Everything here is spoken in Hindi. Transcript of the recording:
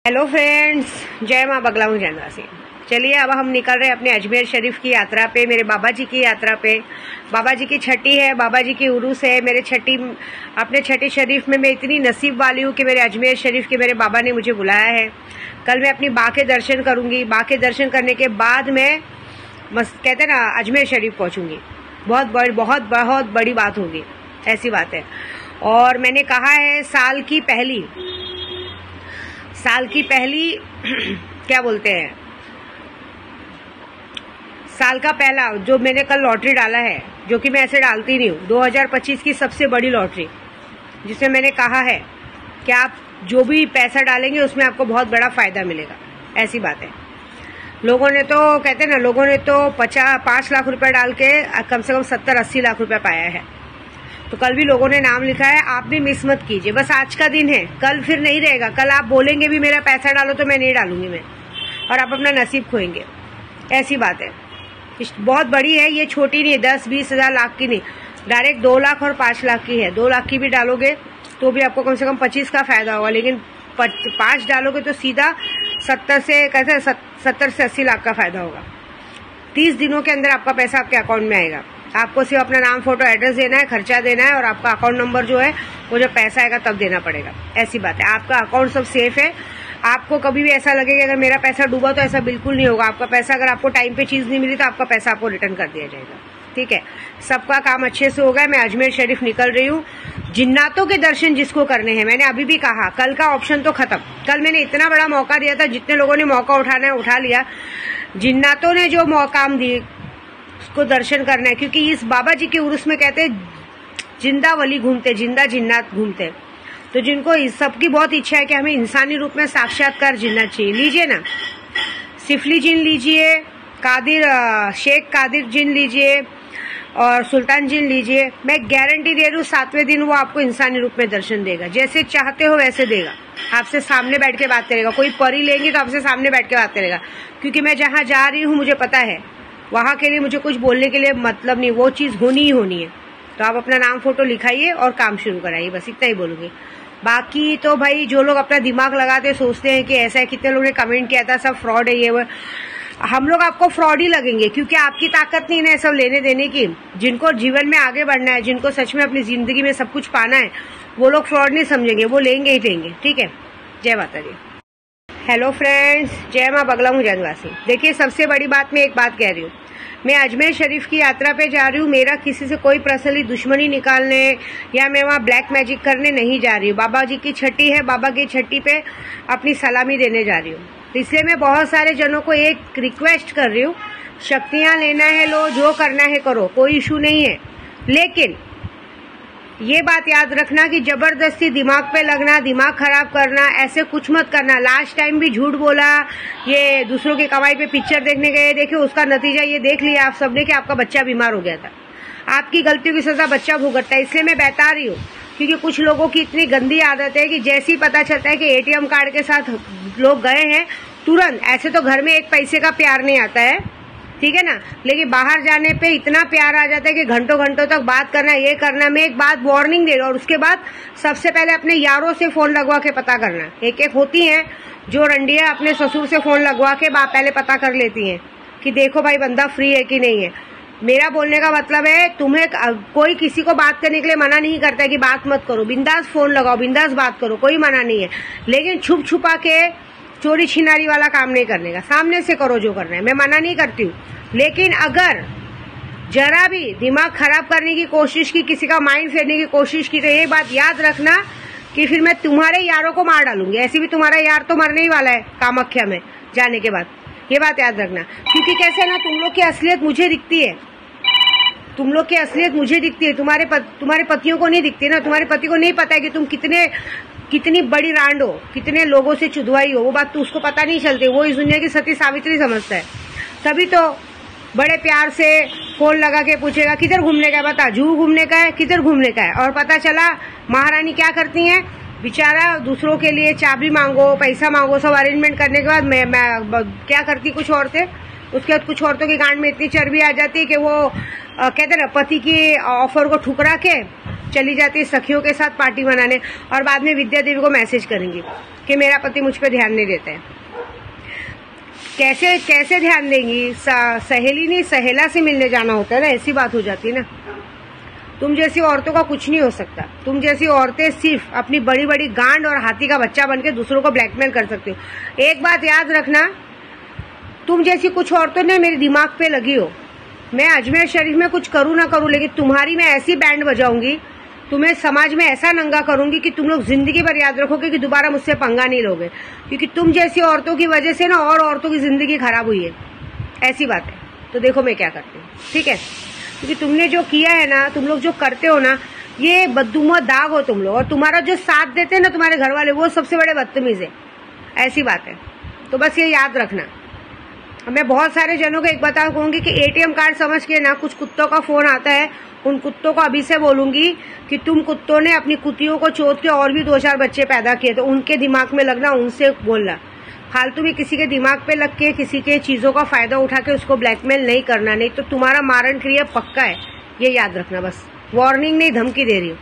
हेलो फ्रेंड्स, जय माँ बगला हूँ जनवासी। चलिए अब हम निकल रहे हैं अपने अजमेर शरीफ की यात्रा पे, मेरे बाबा जी की यात्रा पे। बाबा जी की छठी है, बाबा जी की उरूस है। अपने छठी शरीफ में मैं इतनी नसीब वाली हूँ कि मेरे अजमेर शरीफ के मेरे बाबा ने मुझे बुलाया है। कल मैं अपनी बा के दर्शन करूंगी। बा के दर्शन करने के बाद मैं कहते हैं ना अजमेर शरीफ पहुंचूंगी। बहुत बड़ी बात होगी, ऐसी बात है। और मैंने कहा है साल की पहली क्या बोलते हैं, साल का पहला जो मैंने कल लॉटरी डाला है, जो कि मैं ऐसे डालती नहीं हूँ, 2025 की सबसे बड़ी लॉटरी, जिसमें मैंने कहा है कि आप जो भी पैसा डालेंगे उसमें आपको बहुत बड़ा फायदा मिलेगा। ऐसी बात है। लोगों ने तो कहते हैं ना, लोगों ने तो 5 लाख रुपए डाल के कम से कम 70-80 लाख रुपए पाया है। तो कल भी लोगों ने नाम लिखा है, आप भी मिस मत कीजिए। बस आज का दिन है, कल फिर नहीं रहेगा। कल आप बोलेंगे भी मेरा पैसा डालो तो मैं नहीं डालूंगी मैं, और आप अपना नसीब खोएंगे। ऐसी बात है। बहुत बड़ी है ये, छोटी नहीं है, 10-20 हजार लाख की नहीं, डायरेक्ट 2 लाख और 5 लाख की है। 2 लाख की भी डालोगे तो भी आपको कम से कम 25 का फायदा होगा, लेकिन 5 डालोगे तो सीधा 70 से 80 लाख का फायदा होगा। 30 दिनों के अंदर आपका पैसा आपके अकाउंट में आएगा। आपको सिर्फ अपना नाम, फोटो, एड्रेस देना है, खर्चा देना है, और आपका अकाउंट नंबर जो है वो जब पैसा आएगा तब देना पड़ेगा। ऐसी बात है। आपका अकाउंट सब सेफ है। आपको कभी भी ऐसा लगेगा अगर मेरा पैसा डूबा, तो ऐसा बिल्कुल नहीं होगा। आपका पैसा, अगर आपको टाइम पे चीज नहीं मिली तो आपका पैसा आपको रिटर्न कर दिया जाएगा। ठीक है, सबका काम अच्छे से होगा। मैं अजमेर शरीफ निकल रही हूँ। जिन्नातों के दर्शन जिसको करने हैं, मैंने अभी भी कहा, कल का ऑप्शन तो खत्म। कल मैंने इतना बड़ा मौका दिया था, जितने लोगों ने मौका उठाना है उठा लिया। जिन्नातों ने जो मौकाम दी उसको दर्शन करना है, क्योंकि इस बाबा जी के उर्स में कहते हैं जिंदा वली घूमते, जिंदा जिन्नात घूमते। तो जिनको इस सब की बहुत इच्छा है कि हमें इंसानी रूप में साक्षात्कार जिन्नात चाहिए, लीजिए ना। सिफली जिन लीजिए, शेख कादिर जिन लीजिए, और सुल्तान जिन लीजिए। मैं गारंटी दे रही हूँ 7वें दिन वो आपको इंसानी रूप में दर्शन देगा। जैसे चाहते हो वैसे देगा। आपसे सामने बैठ के बात करेगा। कोई परी लेंगी तो आपसे सामने बैठ के बात करेगा। क्योंकि मैं जहाँ जा रही हूँ मुझे पता है, वहां के लिए मुझे कुछ बोलने के लिए मतलब नहीं, वो चीज होनी ही होनी है। तो आप अपना नाम, फोटो लिखाइए और काम शुरू कराइए। बस इतना ही बोलूंगी। बाकी तो भाई जो लोग अपना दिमाग लगाते सोचते हैं कि ऐसा है, कितने लोगों ने कमेंट किया था सब फ्रॉड है ये वो, हम लोग आपको फ्रॉड ही लगेंगे, क्योंकि आपकी ताकत नहीं है सब लेने देने की। जिनको जीवन में आगे बढ़ना है, जिनको सच में अपनी जिंदगी में सब कुछ पाना है, वो लोग फ्रॉड नहीं समझेंगे, वो लेंगे ही लेंगे। ठीक है, जय माता दी। हेलो फ्रेंड्स, जय माँ बगला हूँ जनवासी। देखिए, सबसे बड़ी बात मैं एक बात कह रही हूँ, मैं अजमेर शरीफ की यात्रा पे जा रही हूँ। मेरा किसी से कोई पर्सनली दुश्मनी निकालने या मैं वहाँ ब्लैक मैजिक करने नहीं जा रही हूँ। बाबा जी की छठी है, बाबा की छठी पे अपनी सलामी देने जा रही हूँ। इसलिए मैं बहुत सारे जनों को एक रिक्वेस्ट कर रही हूँ, शक्तियाँ लेना है लो, जो करना है करो, कोई इशू नहीं है। लेकिन ये बात याद रखना कि जबरदस्ती दिमाग पे लगना, दिमाग खराब करना, ऐसे कुछ मत करना। लास्ट टाइम भी झूठ बोला, ये दूसरों की कमाई पे पिक्चर देखने गए, देखिए उसका नतीजा ये देख लिया आप सबने कि आपका बच्चा बीमार हो गया था। आपकी गलतियों की सजा बच्चा भुगतता है। इसलिए मैं बता रही हूँ, क्योंकि कुछ लोगों की इतनी गंदी आदत है कि जैसे ही पता चलता है कि ATM कार्ड के साथ लोग गए हैं, तुरंत, ऐसे तो घर में एक पैसे का प्यार नहीं आता है, ठीक है ना, लेकिन बाहर जाने पे इतना प्यार आ जाता है कि घंटों घंटों तक बात करना, ये करना। मैं एक बात वार्निंग दे रही हूँ, और उसके बाद सबसे पहले अपने यारों से फोन लगवा के पता करना। एक होती हैं जो रंडिया अपने ससुर से फोन लगवा के पहले पता कर लेती हैं कि देखो भाई बंदा फ्री है कि नहीं है। मेरा बोलने का मतलब है, तुम्हें कोई किसी को बात करने के लिए मना नहीं करता है कि बात मत करो, बिंदास फोन लगाओ, बिंदास बात करो, कोई मना नहीं है। लेकिन छुप छुपा के चोरी छिनारी वाला काम नहीं करने का, सामने से करो जो करना है, मैं मना नहीं करती हूँ। लेकिन अगर जरा भी दिमाग खराब करने की कोशिश की, किसी का माइंड फेरने की कोशिश की, तो ये बात याद रखना कि फिर मैं तुम्हारे यारों को मार डालूंगी। ऐसे भी तुम्हारा यार तो मरने ही वाला है कामाख्या में जाने के बाद, ये बात याद रखना। क्योंकि कैसे ना, तुम लोग की असलियत मुझे दिखती है, तुम लोग की असलियत मुझे दिखती है, तुम्हारे पतियों को नहीं दिखती ना। तुम्हारे पति को नहीं पता है कि तुम कितनी बड़ी रांड हो, कितने लोगों से चुदवाई हो, वो बात तो उसको पता नहीं चलती। वो इस दुनिया की सती सावित्री समझता है। तभी तो बड़े प्यार से फोन लगा के पूछेगा किधर घूमने का है, बता, जू घूमने का है, किधर घूमने का है। और पता चला महारानी क्या करती हैं, बेचारा दूसरों के लिए चाबी मांगो, पैसा मांगो, सब अरेंजमेंट करने के बाद मैं क्या करती कुछ औरतें, उसके बाद कुछ औरतों की गांड में इतनी चर्बी आ जाती है कि वो कहते ना, पति की ऑफर को ठुकरा के चली जाती है सखियों के साथ पार्टी मनाने और बाद में विद्या देवी को मैसेज करेंगी कि मेरा पति मुझ पर ध्यान नहीं देता है। कैसे कैसे ध्यान देंगी? सहेली नहीं सहेला से मिलने जाना होता है ना, ऐसी बात हो जाती है ना। तुम जैसी औरतों का कुछ नहीं हो सकता। तुम जैसी औरतें सिर्फ अपनी बड़ी बड़ी गांड और हाथी का बच्चा बनके दूसरों को ब्लैकमेल कर सकती हो। एक बात याद रखना, तुम जैसी कुछ औरतों ने मेरे दिमाग पे लगी हो। मैं अजमेर शरीफ में कुछ करूँ ना करूँ, लेकिन तुम्हारी मैं ऐसी बैंड बजाऊंगी, तुम्हें समाज में ऐसा नंगा करूंगी कि तुम लोग जिंदगी भर याद रखोगे कि दोबारा मुझसे पंगा नहीं लोगे, क्योंकि तुम जैसी औरतों की वजह से ना और औरतों की जिंदगी खराब हुई है। ऐसी बात है। तो देखो मैं क्या करती हूँ, ठीक है? क्योंकि तुमने जो किया है ना, तुम लोग जो करते हो ना, ये बददुमा दाग हो तुम लोग। और तुम्हारा जो साथ देते हैं ना तुम्हारे घर वाले, वो सबसे बड़े बदतमीज है। ऐसी बात है। तो बस ये याद रखना। मैं बहुत सारे जनों को एक बात कहूंगी कि एटीएम कार्ड समझ के ना कुछ कुत्तों का फोन आता है, उन कुत्तों को अभी से बोलूंगी कि तुम कुत्तों ने अपनी कुतियों को चोट के और भी 2-4 बच्चे पैदा किए, तो उनके दिमाग में लगना, उनसे बोलना। फालतू में किसी के दिमाग पे लग के किसी के चीजों का फायदा उठा के उसको ब्लैकमेल नहीं करना, नहीं तो तुम्हारा मारण क्रिया पक्का है। ये याद रखना। बस वार्निंग नहीं, धमकी दे रही हूँ।